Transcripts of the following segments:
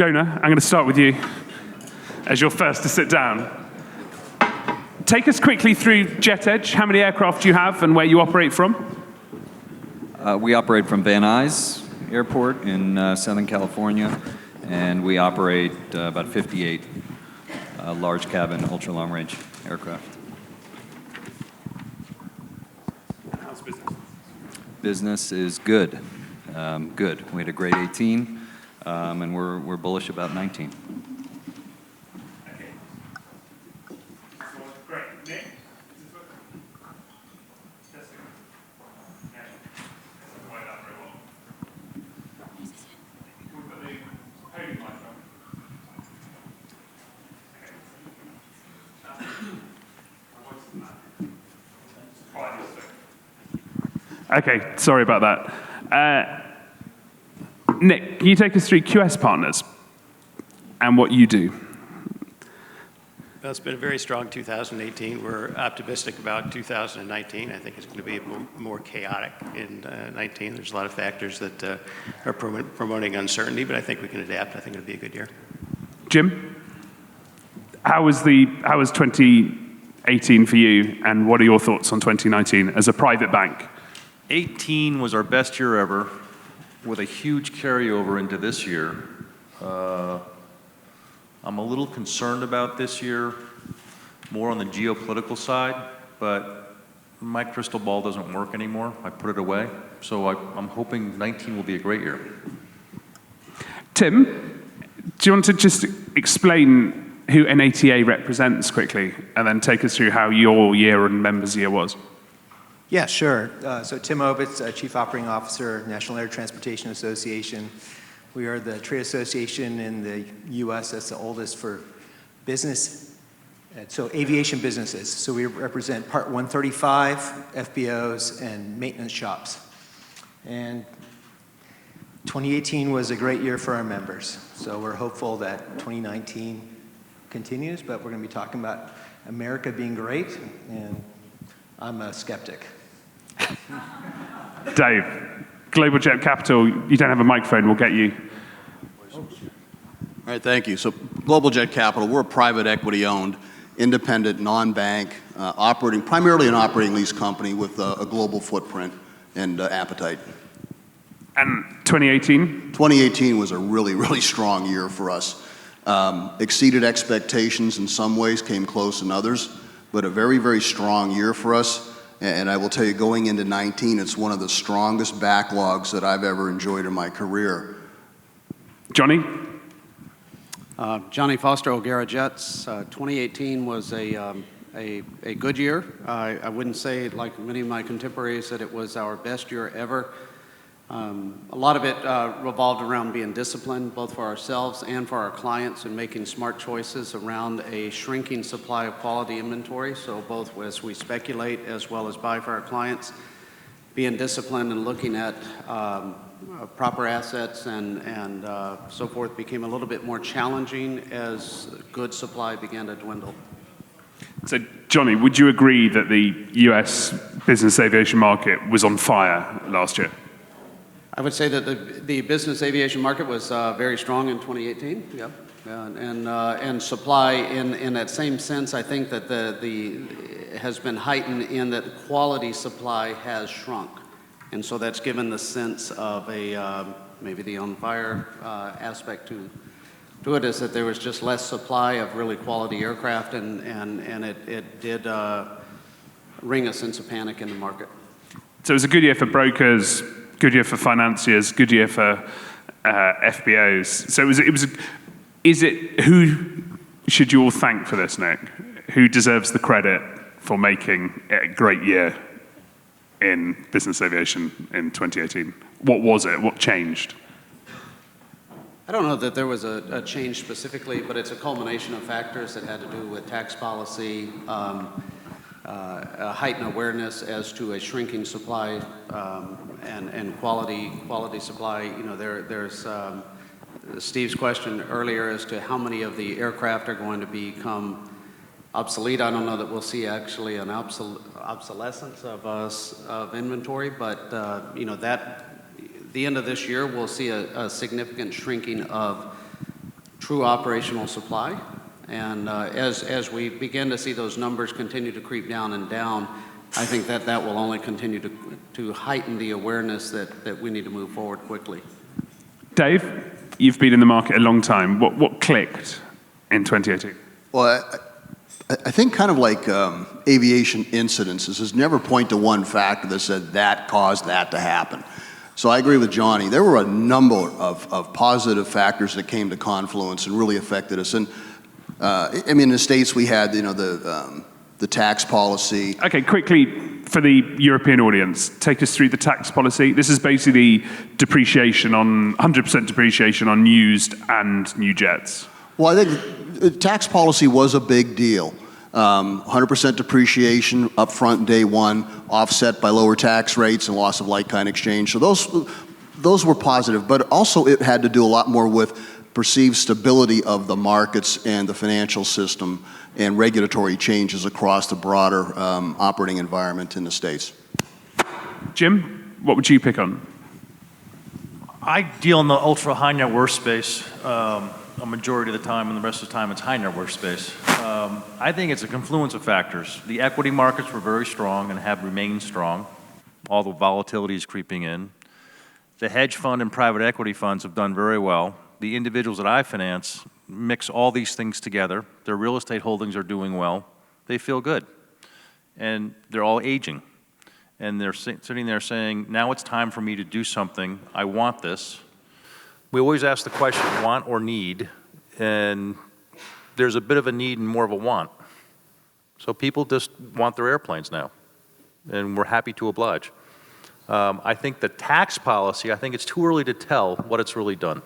Jonah, I'm going to start with you as you're first to sit down. Take us quickly through JetEdge. How many aircraft do you have and where you operate from? We operate from Van Nuys Airport in Southern California, and we operate about 58 large cabin, ultra long range aircraft. How's business? Business is good. Good. We had a great 18, and we're bullish about 19. Okay. Great. Nick? Okay, sorry about that. Nick, can you take us through QS Partners and what you do? Well, it's been a very strong 2018. We're optimistic about 2019. I think it's going to be more chaotic in 19. There's a lot of factors that are promoting uncertainty, but I think we can adapt. I think it'll be a good year. Jim, how was 2018 for you, and what are your thoughts on 2019 as a private bank? 18 was our best year ever, with a huge carryover into this year. I'm a little concerned about this year, more on the geopolitical side, but my crystal ball doesn't work anymore. I put it away. So I'm hoping 19 will be a great year. Tim, do you want to just explain who NATA represents quickly, and then take us through how your year and members' year was? Yeah, sure. So Tim Ovitz, Chief Operating Officer, National Air Transportation Association. We are the trade association in the U.S. that's the oldest for business, so aviation businesses. So we represent Part 135, FBOs, and maintenance shops. And 2018 was a great year for our members. So we're hopeful that 2019 continues, but we're going to be talking about America being great, and I'm a skeptic. Dave, Global Jet Capital, you don't have a microphone, we'll get you. All right, thank you. So Global Jet Capital, we're a private equity owned, independent, non-bank, primarily an operating lease company with a global footprint and appetite. And 2018? 2018 was a really, really strong year for us. Exceeded expectations in some ways, came close in others, but a very, very strong year for us. And I will tell you, going into 19, it's one of the strongest backlogs that I've ever enjoyed in my career. Johnny? Johnny Foster, OGARAJETS. 2018 was a good year. I wouldn't say, like many of my contemporaries, that it was our best year ever. A lot of it revolved around being disciplined, both for ourselves and for our clients, and making smart choices around a shrinking supply of quality inventory. So both as we speculate as well as buy for our clients, being disciplined and looking at proper assets and so forth became a little bit more challenging as good supply began to dwindle. So, Johnny, would you agree that the US business aviation market was on fire last year? I would say that the business aviation market was very strong in 2018. Yep. And supply in that same sense, I think that the has been heightened in that quality supply has shrunk, and so that's given the sense of a maybe the on fire aspect to it, is that there was just less supply of really quality aircraft, and it did ring a sense of panic in the market. So it was a good year for brokers, good year for financiers, good year for FBOs. So who should you all thank for this, Nick? Who deserves the credit for making it a great year in business aviation in 2018? What was it? What changed? I don't know that there was a change specifically, but it's a culmination of factors that had to do with tax policy, a heightened awareness as to a shrinking supply and quality supply. You know, there's Steve's question earlier as to how many of the aircraft are going to become obsolete. I don't know that we'll see actually an obsolescence of inventory, but you know, that the end of this year we'll see a significant shrinking of true operational supply. And as we begin to see those numbers continue to creep down and down, I think that that will only continue to heighten the awareness that we need to move forward quickly. Dave, you've been in the market a long time. What clicked in 2018? Well, I think kind of like aviation incidences is never point to one factor that said that caused that to happen. So I agree with Johnny. There were a number of positive factors that came to confluence and really affected us. And I mean, in the States, we had, you know, the tax policy. Okay, quickly, for the European audience, take us through the tax policy. This is basically depreciation on, 100% depreciation on used and new jets. Well, I think tax policy was a big deal. 100% depreciation up front day one, offset by lower tax rates and loss of like-kind exchange. So those were positive, but also it had to do a lot more with perceived stability of the markets and the financial system and regulatory changes across the broader operating environment in the States. Jim, what would you pick on? I deal in the ultra high net worth space a majority of the time, and the rest of the time it's high net worth space. I think it's a confluence of factors. The equity markets were very strong and have remained strong. All the volatility is creeping in. The hedge fund and private equity funds have done very well. The individuals that I finance mix all these things together. Their real estate holdings are doing well. They feel good. And they're all aging. And they're sitting there saying, now it's time for me to do something. I want this. We always ask the question, want or need? And there's a bit of a need and more of a want. So people just want their airplanes now. And we're happy to oblige. I think the tax policy, I think it's too early to tell what it's really done.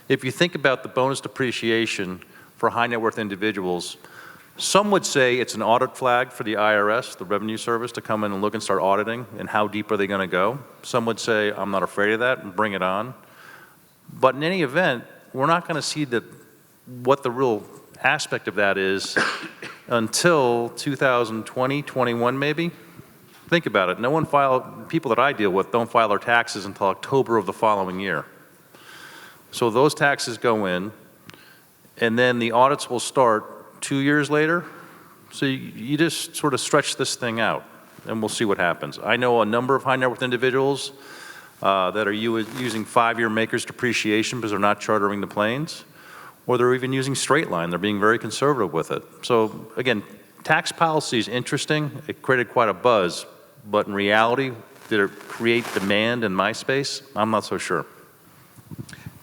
If you think about the bonus depreciation for high net worth individuals, some would say it's an audit flag for the IRS, the Revenue Service, to come in and look and start auditing, and how deep are they going to go? Some would say, I'm not afraid of that, and bring it on. But in any event, we're not going to see what the real aspect of that is until 2020, 21 maybe. Think about it. People that I deal with don't file their taxes until October of the following year. So those taxes go in, and then the audits will start 2 years later. So you just sort of stretch this thing out, and we'll see what happens. I know a number of high net worth individuals that are using 5-year makers depreciation because they're not chartering the planes, or they're even using straight line. They're being very conservative with it. So again, tax policy is interesting. It created quite a buzz, but in reality, did it create demand in my space? I'm not so sure.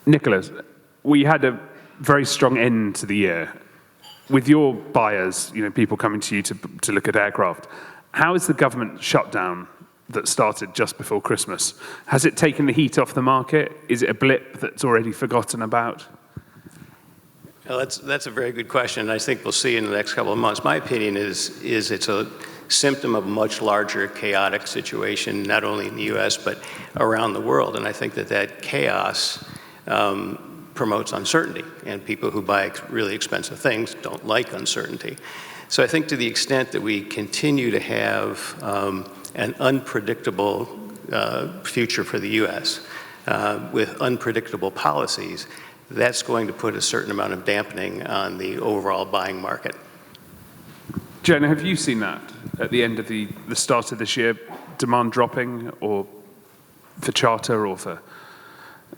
Nicholas, we had a very strong end to the year. With your buyers, people coming to you to look at aircraft, how is the government shutdown that started just before Christmas? Has it taken the heat off the market? Is it a blip that's already forgotten about? Well, that's a very good question. I think we'll see in the next couple of months. My opinion is it's a symptom of a much larger chaotic situation, not only in the U.S., but around the world. And I think that chaos promotes uncertainty, and people who buy really expensive things don't like uncertainty. So I think to the extent that we continue to have an unpredictable future for the U.S. With unpredictable policies, that's going to put a certain amount of dampening on the overall buying market. Jonah, have you seen that at the end of the start of this year, demand dropping, or for charter, or for,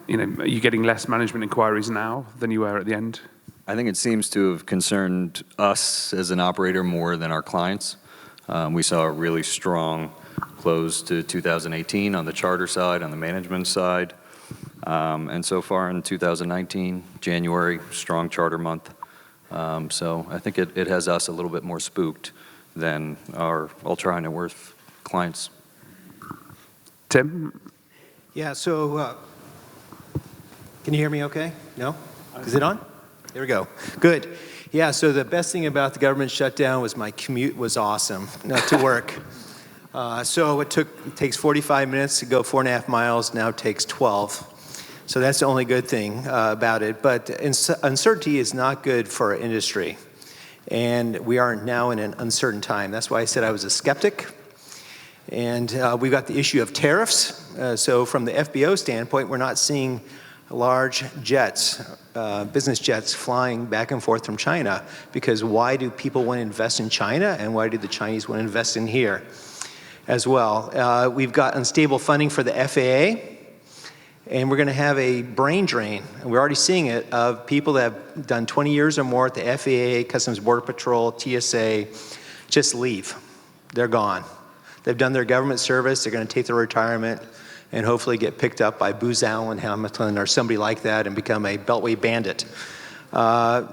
are you getting less management inquiries now than you were at the end? I think it seems to have concerned us as an operator more than our clients. We saw a really strong close to 2018 on the charter side, on the management side. And so far in 2019, January, strong charter month. So I think it has us a little bit more spooked than our ultra high net worth clients. Tim? Yeah, so can you hear me okay? No? Is it on? There we go. Good. Yeah, so the best thing about the government shutdown was my commute was awesome to work. So it takes 45 minutes to go 4.5 miles, now it takes 12. So that's the only good thing about it. But uncertainty is not good for our industry. And we are now in an uncertain time. That's why I said I was a skeptic. And we've got the issue of tariffs. So from the FBO standpoint, we're not seeing large jets, business jets flying back and forth from China, because why do people want to invest in China, and why do the Chinese want to invest in here as well? We've got unstable funding for the FAA, and we're going to have a brain drain, and we're already seeing it, of people that have done 20 years or more at the FAA, Customs Border Patrol, TSA, just leave. They're gone. They've done their government service, they're going to take their retirement, and hopefully get picked up by Booz Allen Hamilton or somebody like that and become a Beltway bandit.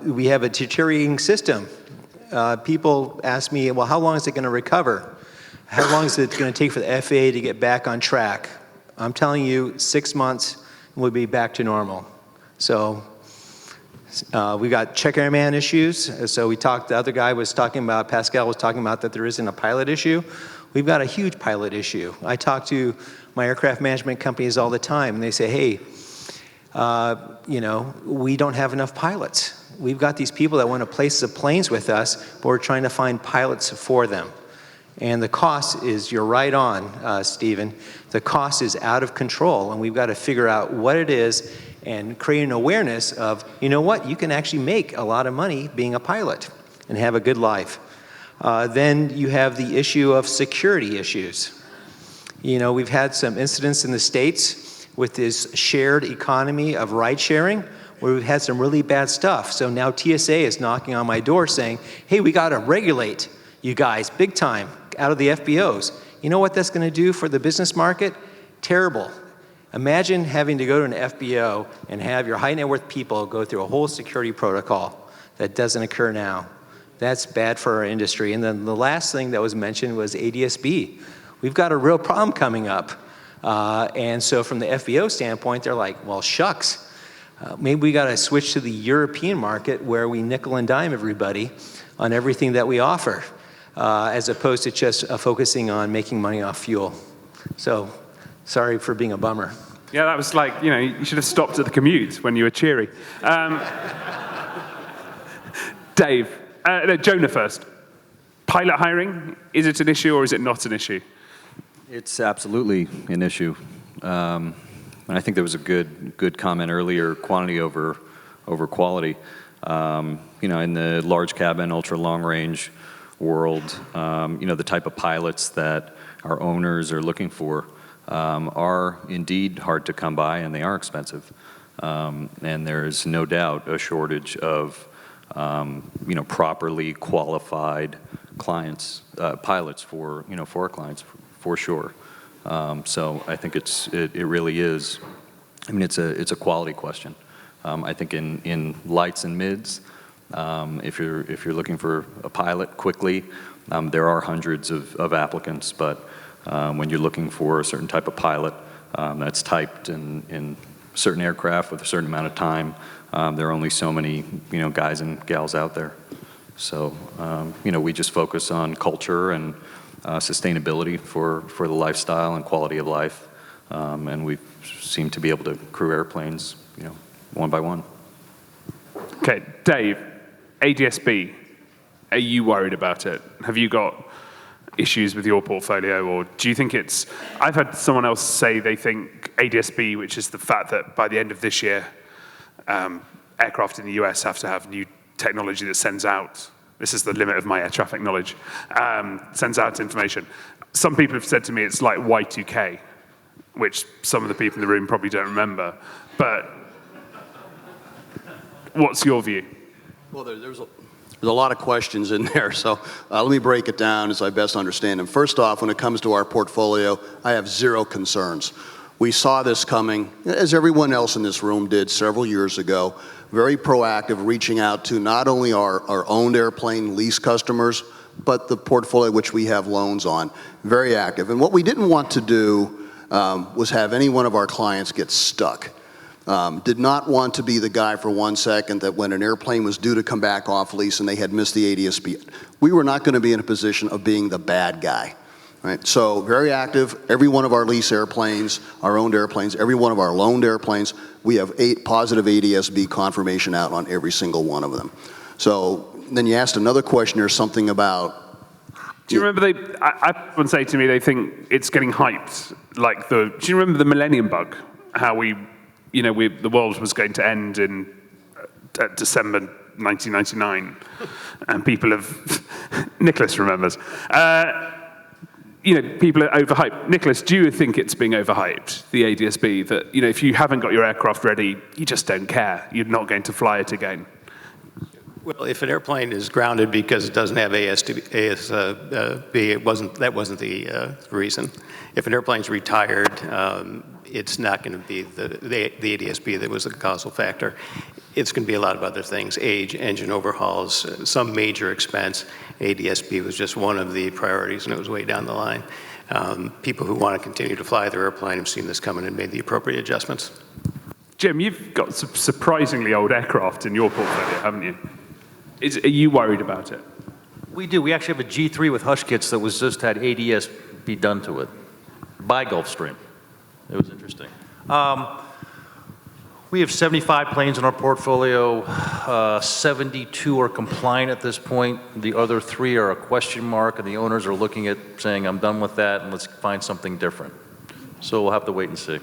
We have a deteriorating system. People ask me, well, how long is it going to recover? How long is it going to take for the FAA to get back on track? I'm telling you, 6 months, we'll be back to normal. So we got check airman issues. So we talked, the other guy was talking about, Pascal was talking about that there isn't a pilot issue. We've got a huge pilot issue. I talk to my aircraft management companies all the time, and they say, hey, you know, we don't have enough pilots. We've got these people that want to place the planes with us, but we're trying to find pilots for them. And the cost is, you're right on, Stephen, the cost is out of control, and we've got to figure out what it is and create an awareness of, you know what, you can actually make a lot of money being a pilot and have a good life. Then you have the issue of security issues. You know, we've had some incidents in the States with this shared economy of ride sharing, where we've had some really bad stuff. So now TSA is knocking on my door saying, hey, we got to regulate you guys big time out of the FBOs. You know what that's going to do for the business market? Terrible. Imagine having to go to an FBO and have your high net worth people go through a whole security protocol that doesn't occur now. That's bad for our industry. And then the last thing that was mentioned was ADS-B. We've got a real problem coming up. And so from the FBO standpoint, they're like, well, shucks. Maybe we got to switch to the European market where we nickel and dime everybody on everything that we offer, as opposed to just focusing on making money off fuel. So, sorry for being a bummer. Yeah, that was like, you know, you should have stopped at the commute when you were cheery. Dave, no, Jonah first. Pilot hiring, is it an issue or is it not an issue? It's absolutely an issue. And I think there was a good comment earlier, quantity over quality. You know, in the large cabin, ultra long range world, you know, the type of pilots that our owners are looking for are indeed hard to come by, and they are expensive. And there's no doubt a shortage of, you know, properly qualified pilots for, you know, for our clients, for sure. So I think it really is. I mean, it's a quality question. I think in lights and mids, if you're looking for a pilot quickly, there are hundreds of applicants, but when you're looking for a certain type of pilot that's typed in certain aircraft with a certain amount of time, there are only so many, you know, guys and gals out there. So you know, we just focus on culture and sustainability for the lifestyle and quality of life, and we seem to be able to crew airplanes, you know, one by one. Okay, Dave, ADS-B, are you worried about it? Have you got issues with your portfolio, or do you think it's, I've had someone else say they think ADS-B, which is the fact that by the end of this year, aircraft in the US have to have new technology that sends out, this is the limit of my air traffic knowledge, sends out information. Some people have said to me it's like Y2K, which some of the people in the room probably don't remember, but what's your view? Well, there's a lot of questions in there, so let me break it down as I best understand them. First off, when it comes to our portfolio, I have zero concerns. We saw this coming, as everyone else in this room did several years ago, very proactive, reaching out to not only our owned airplane lease customers, but the portfolio which we have loans on. Very active. And what we didn't want to do was have any one of our clients get stuck. Did not want to be the guy for 1 second that when an airplane was due to come back off lease and they had missed the ADS-B, we were not going to be in a position of being the bad guy. Right? So very active, every one of our lease airplanes, our owned airplanes, every one of our loaned airplanes, we have positive ADS-B confirmation out on every single one of them. So then you asked another question or something about... Do you remember I would say to me they think it's getting hyped, like do you remember the Millennium Bug? How we the world was going to end in December 1999, and people have, Nicholas remembers, people are overhyped. Nicholas, do you think it's being overhyped, the ADS-B, that, if you haven't got your aircraft ready, you just don't care, you're not going to fly it again? Well, if an airplane is grounded because it doesn't have ASB, that wasn't the reason. If an airplane's retired, it's not going to be the ADS-B that was the causal factor. It's going to be a lot of other things: age, engine overhauls, some major expense. ADS-B was just one of the priorities, and it was way down the line. People who want to continue to fly their airplane have seen this coming and made the appropriate adjustments. Jim, you've got some surprisingly old aircraft in your portfolio, haven't you? Are you worried about it? We do. We actually have a G3 with hush kits that was just had ADS be done to it by Gulfstream. It was interesting. We have 75 planes in our portfolio. 72 are compliant at this point. The other 3 are a question mark, and the owners are looking at saying, I'm done with that, and let's find something different. So we'll have to wait and see.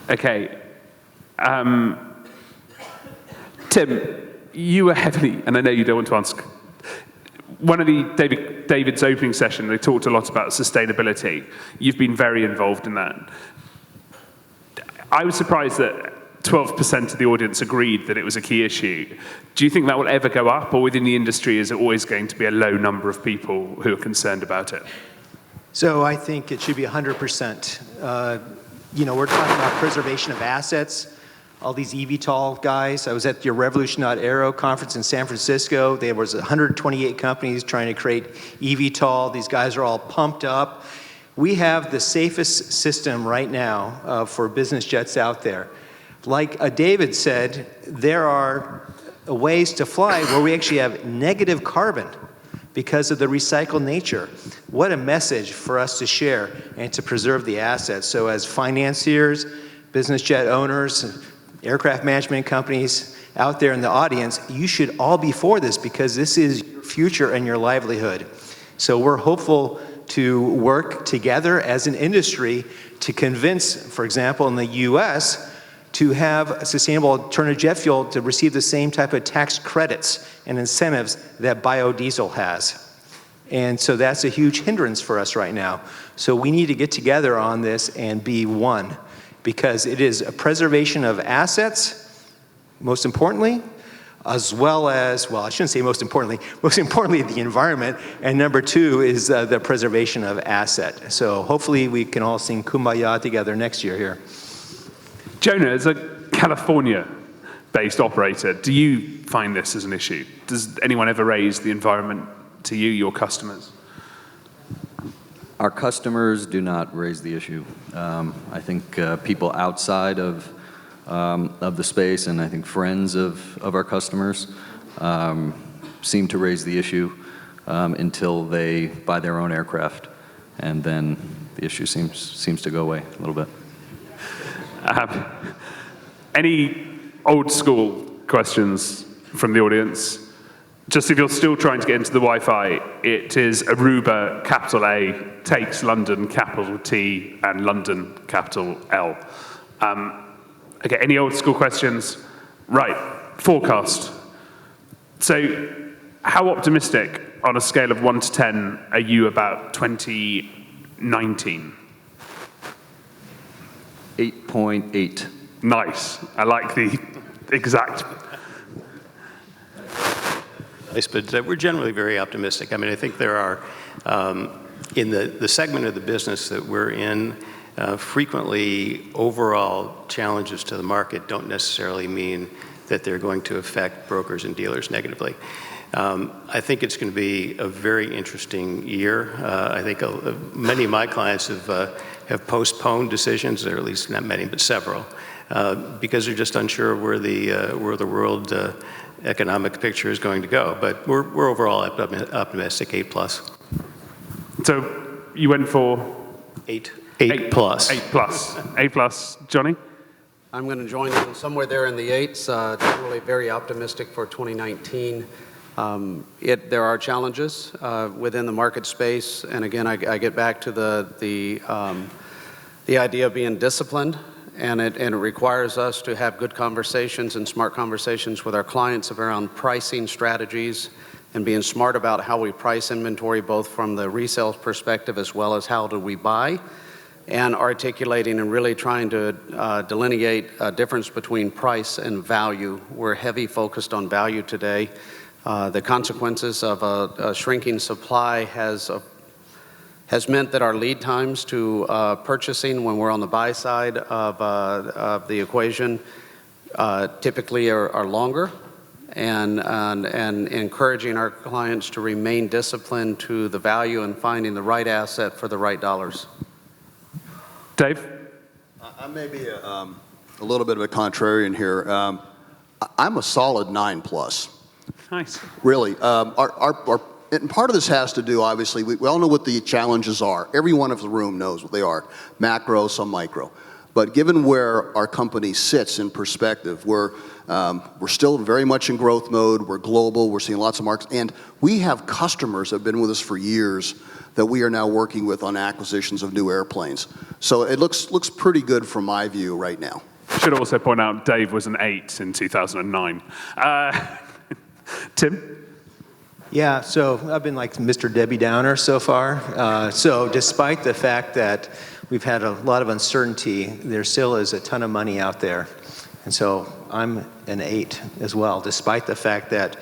Okay. Tim, you were heavily, and I know you don't want to answer, one of the David's opening session, they talked a lot about sustainability. You've been very involved in that. I was surprised that 12% of the audience agreed that it was a key issue. Do you think that will ever go up, or within the industry, is it always going to be a low number of people who are concerned about it? So I think it should be 100%. We're talking about preservation of assets. All these eVTOL guys. I was at your Revolution.Aero conference in San Francisco. There was 128 companies trying to create eVTOL. These guys are all pumped up. We have the safest system right now for business jets out there. Like David said, there are ways to fly where we actually have negative carbon because of the recycled nature. What a message for us to share and to preserve the assets. So as financiers, business jet owners, aircraft management companies out there in the audience, you should all be for this because this is your future and your livelihood. So we're hopeful to work together as an industry to convince, for example, in the US, to have sustainable alternative jet fuel to receive the same type of tax credits and incentives that biodiesel has. And so that's a huge hindrance for us right now. So we need to get together on this and be one, because it is a preservation of assets, most importantly, as well as, well, I shouldn't say most importantly the environment, and number 2 is the preservation of asset. So hopefully we can all sing Kumbaya together next year here. Jonah, as a California-based operator, do you find this as an issue? Does anyone ever raise the environment to you, your customers? Our customers do not raise the issue. I think people outside of the space, and I think friends of our customers, seem to raise the issue until they buy their own aircraft, and then the issue seems to go away a little bit. Any old school questions from the audience? Just if you're still trying to get into the Wi-Fi, it is Aruba, capital A, takes London, capital T, and London, capital L. Okay, any old school questions? Right, forecast. So how optimistic on a scale of 1 to 10 are you about 2019? 8.8. Nice, I like the exact. But we're generally very optimistic. I mean, I think there are, in the segment of the business that we're in, frequently overall challenges to the market don't necessarily mean that they're going to affect brokers and dealers negatively. I think it's going to be a very interesting year. I think many of my clients have postponed decisions, or at least not many, but several, because they're just unsure where the world economic picture is going to go. But we're overall optimistic, 8+. So you went for 8+. 8+. Johnny? I'm going to join in somewhere there in the 8s. Generally very optimistic for 2019. There are challenges within the market space, and again, I get back to the the idea of being disciplined, and it requires us to have good conversations and smart conversations with our clients around pricing strategies and being smart about how we price inventory, both from the resale perspective as well as how do we buy, and articulating and really trying to delineate a difference between price and value. We're heavy focused on value today. The consequences of a shrinking supply has meant that our lead times to purchasing when we're on the buy side of the equation typically are longer, and encouraging our clients to remain disciplined to the value and finding the right asset for the right dollars. Dave? I may be a little bit of a contrarian here. I'm a solid 9+. Nice. Really. And part of this has to do, obviously, we all know what the challenges are. Everyone in the room knows what they are, macro, some micro. But given where our company sits in perspective, we're still very much in growth mode, we're global, we're seeing lots of markets, and we have customers that have been with us for years that we are now working with on acquisitions of new airplanes. So it looks pretty good from my view right now. Should also point out Dave was an 8 in 2009. Tim? Yeah, so I've been like Mr. Debbie Downer so far. So despite the fact that we've had a lot of uncertainty, there still is a ton of money out there. And so I'm an 8 as well, despite the fact that,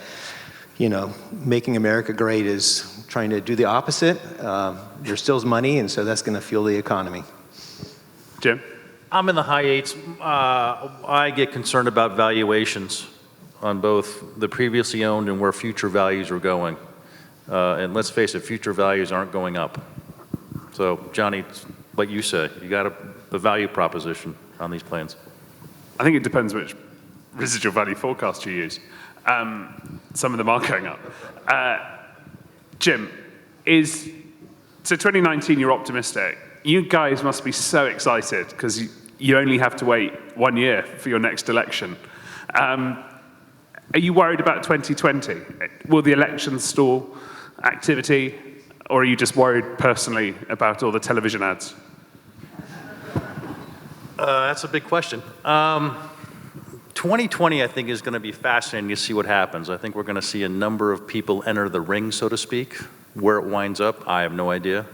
you know, making America great is trying to do the opposite. There still is money, and so that's going to fuel the economy. Jim? I'm in the high 8s. I get concerned about valuations on both the previously owned and where future values are going. And let's face it, future values aren't going up. So, Johnny, like you say, you got a value proposition on these planes. I think it depends which residual value forecast you use. Some of them are going up. Jim, so 2019 you're optimistic. You guys must be so excited because you only have to wait 1 year for your next election. Are you worried about 2020? Will the election stall activity, or are you just worried personally about all the television ads? That's a big question. 2020, I think, is going to be fascinating to see what happens. I think we're going to see a number of people enter the ring, so to speak. Where it winds up, I have no idea.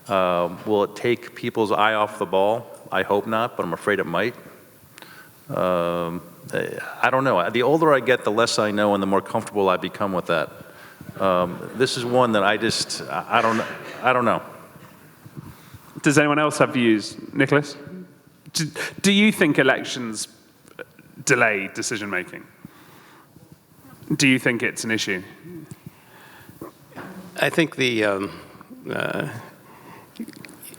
Will it take people's eye off the ball? I hope not, but I'm afraid it might. I don't know. The older I get, the less I know, and the more comfortable I become with that. This is one that I don't know. Does anyone else have views? Nicholas? Do you think elections delay decision making? Do you think it's an issue? I think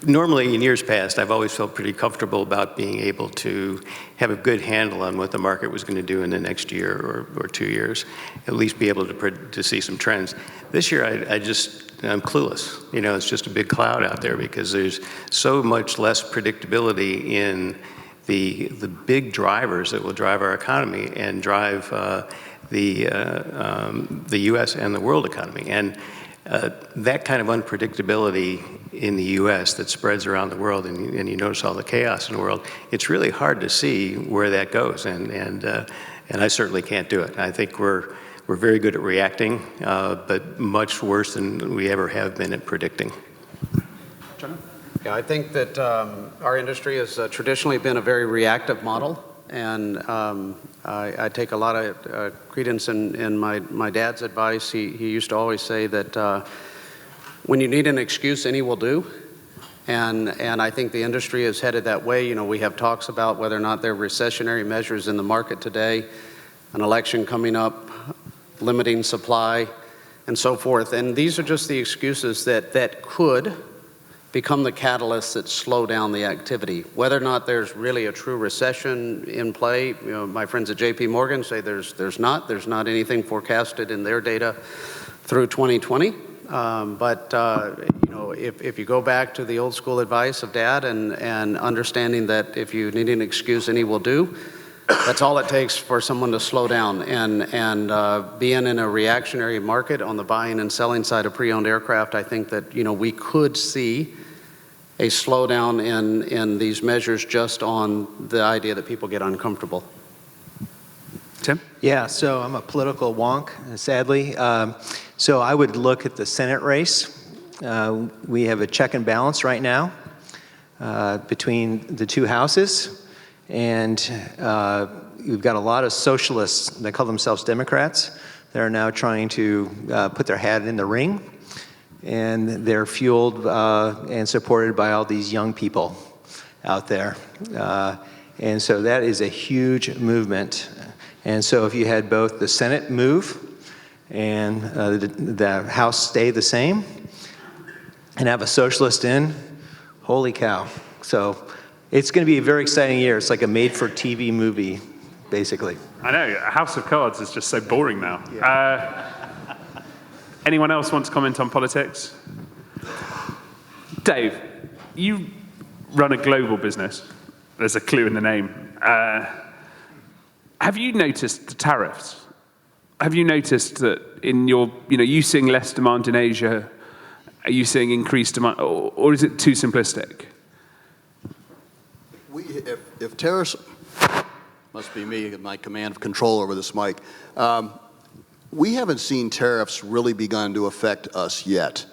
normally in years past, I've always felt pretty comfortable about being able to have a good handle on what the market was going to do in the next year or 2 years, at least be able to see some trends. This year, I'm clueless. You know, it's just a big cloud out there because there's so much less predictability in the big drivers that will drive our economy and drive the U.S. and the world economy. And that kind of unpredictability in the U.S. that spreads around the world, and you notice all the chaos in the world, it's really hard to see where that goes, and I certainly can't do it. I think we're very good at reacting, but much worse than we ever have been at predicting. Jonah? Yeah, I think that our industry has traditionally been a very reactive model, and I take a lot of credence in my dad's advice. He used to always say that when you need an excuse, any will do. And I think the industry is headed that way. You know, we have talks about whether or not there are recessionary measures in the market today, an election coming up, limiting supply, and so forth. And these are just the excuses that could become the catalysts that slow down the activity. Whether or not there's really a true recession in play, you know, my friends at JP Morgan say there's not anything forecasted in their data through 2020. But you know, if you go back to the old school advice of Dad and understanding that if you need an excuse, any will do, that's all it takes for someone to slow down. And being in a reactionary market on the buying and selling side of pre-owned aircraft, I think that, you know, we could see slowdown in these measures just on the idea that people get uncomfortable. Tim? Yeah, so I'm a political wonk, sadly. So I would look at the Senate race. We have a check and balance right now between the two houses. And we've got a lot of socialists that call themselves Democrats that are now trying to put their hat in the ring. And they're fueled and supported by all these young people out there. And so that is a huge movement. And so if you had both the Senate move and the House stay the same and have a socialist in, holy cow. So it's going to be a very exciting year. It's like a made-for-TV movie, basically. I know, House of Cards is just so boring now. Yeah. Anyone else want to comment on politics? Dave, you run a global business. There's a clue in the name. Have you noticed the tariffs? Have you noticed that in your, you seeing less demand in Asia? Are you seeing increased demand, or is it too simplistic? If tariffs, must be me, my command of control over this mic. We haven't seen tariffs really begun to affect us yet.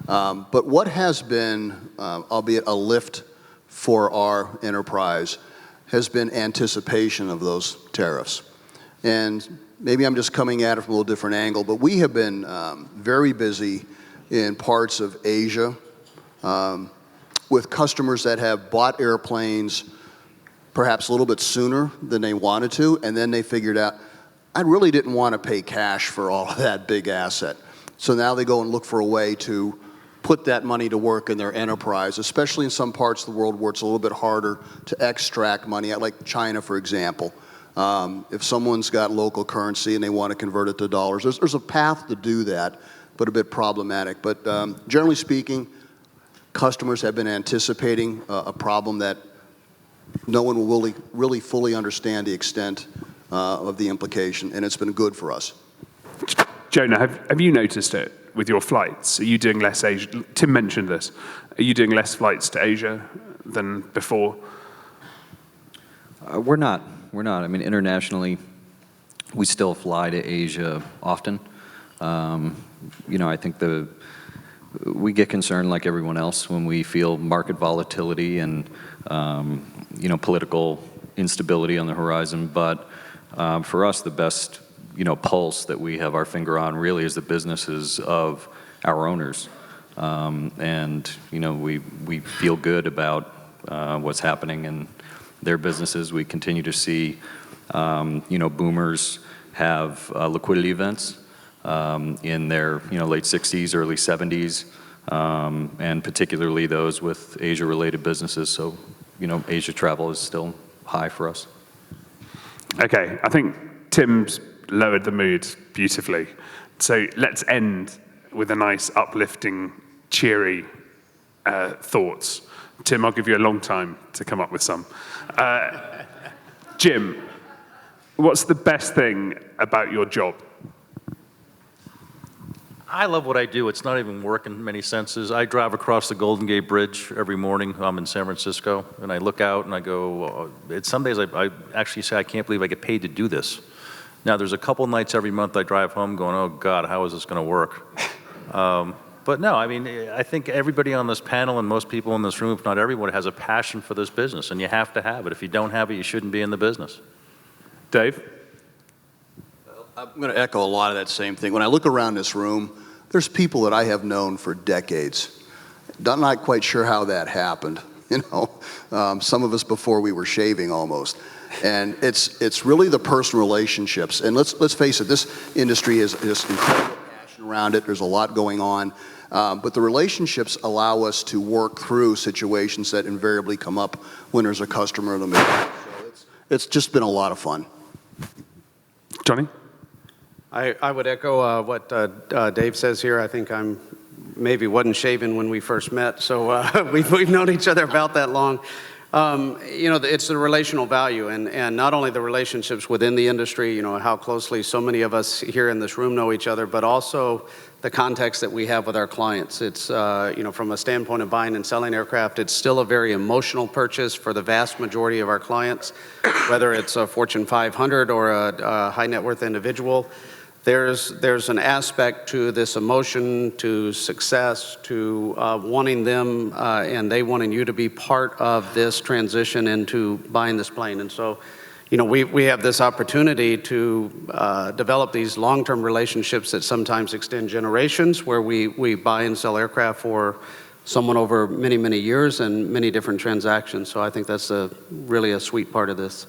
But what has been, albeit a lift for our enterprise, has been anticipation of those tariffs. And maybe I'm just coming at it from a little different angle, but we have been very busy in parts of Asia with customers that have bought airplanes perhaps a little bit sooner than they wanted to, and then they figured out, I really didn't want to pay cash for all of that big asset. So now they go and look for a way to put that money to work in their enterprise, especially in some parts of the world where it's a little bit harder to extract money, like China, for example. If someone's got local currency and they want to convert it to dollars, there's a path to do that, but a bit problematic. But generally speaking, customers have been anticipating a problem that no one will really fully understand the extent of the implication, and it's been good for us. Jonah, have you noticed it with your flights? Are you doing less Asia? Tim mentioned this. Are you doing less flights to Asia than before? We're not. I mean, internationally, we still fly to Asia often. I think we get concerned like everyone else when we feel market volatility and political instability on the horizon. But for us, the best pulse that we have our finger on really is the businesses of our owners, and we feel good about what's happening in their businesses. We continue to see boomers have liquidity events in their late 60s, early 70s, and particularly those with Asia-related businesses. So Asia travel is still high for us. Okay, I think Tim's lowered the mood beautifully. So let's end with a nice, uplifting, cheery thoughts. Tim, I'll give you a long time to come up with some. Jim, what's the best thing about your job? I love what I do. It's not even work in many senses. I drive across the Golden Gate Bridge every morning. I'm in San Francisco, and I look out and I go, some days I actually say, I can't believe I get paid to do this. Now, there's a couple nights every month I drive home going, oh, God, how is this going to work? But no, I mean, I think everybody on this panel and most people in this room, if not everyone, has a passion for this business, and you have to have it. If you don't have it, you shouldn't be in the business. Dave? I'm going to echo a lot of that same thing. When I look around this room, there's people that I have known for decades. I'm not quite sure how that happened, some of us before we were shaving almost. And it's really the personal relationships. And let's face it, this industry is incredible passion around it. There's a lot going on. But the relationships allow us to work through situations that invariably come up when there's a customer in the middle. So it's just been a lot of fun. Johnny? I would echo what Dave says here. I think maybe wasn't shaven when we first met, so we've known each other about that long. It's the relational value, and not only the relationships within the industry, how closely so many of us here in this room know each other, but also the context that we have with our clients. It's, from a standpoint of buying and selling aircraft, it's still a very emotional purchase for the vast majority of our clients, whether it's a Fortune 500 or a high net worth individual. There's an aspect to this emotion, to success, to wanting them and they wanting you to be part of this transition into buying this plane. And so, we have this opportunity to develop these long-term relationships that sometimes extend generations, where we buy and sell aircraft for someone over many, many years and many different transactions. So I think that's really a sweet part of this.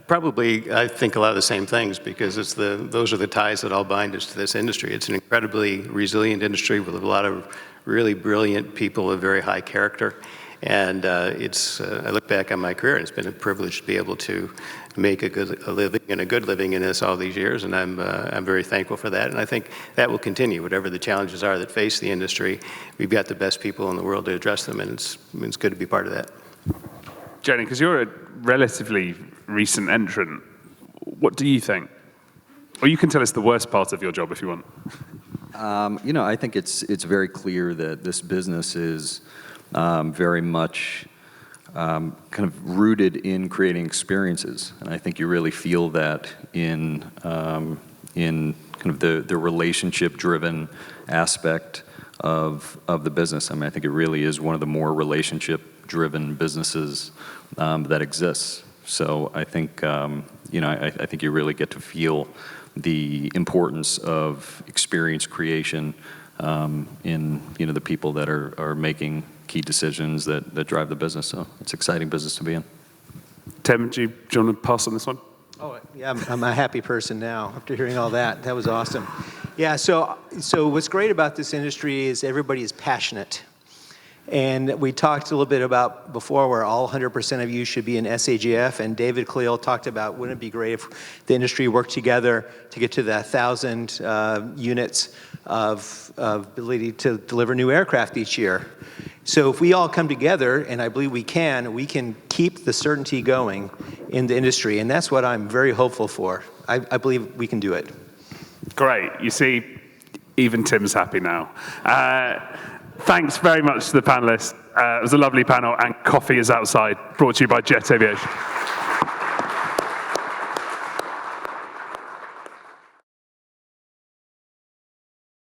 Probably, I think a lot of the same things, because those are the ties that all bind us to this industry. It's an incredibly resilient industry with a lot of really brilliant people of very high character. And I look back on my career, and it's been a privilege to be able to make a good living in this all these years, and I'm very thankful for that. And I think that will continue, whatever the challenges are that face the industry. We've got the best people in the world to address them, and it's good to be part of that. Jonah, because you're a relatively recent entrant, what do you think? Or you can tell us the worst part of your job if you want. I think it's very clear that this business is very much kind of rooted in creating experiences, and I think you really feel that in kind of the relationship-driven aspect of the business. I mean, I think it really is one of the more relationship-driven businesses that exists. So I think I think you really get to feel the importance of experience creation in the people that are making key decisions that drive the business. So it's an exciting business to be in. Tim, do you want to pass on this one? Oh, yeah, I'm a happy person now after hearing all that. That was awesome. Yeah, so what's great about this industry is everybody is passionate. And we talked a little bit about before where all 100% of you should be in SAGF, and David Cleel talked about, wouldn't it be great if the industry worked together to get to the 1,000 units of ability to deliver new aircraft each year. So if we all come together, and I believe we can keep the certainty going in the industry, and that's what I'm very hopeful for. I believe we can do it. Great. You see, even Tim's happy now. Thanks very much to the panelists. It was a lovely panel, and coffee is outside, brought to you by Jet Aviation.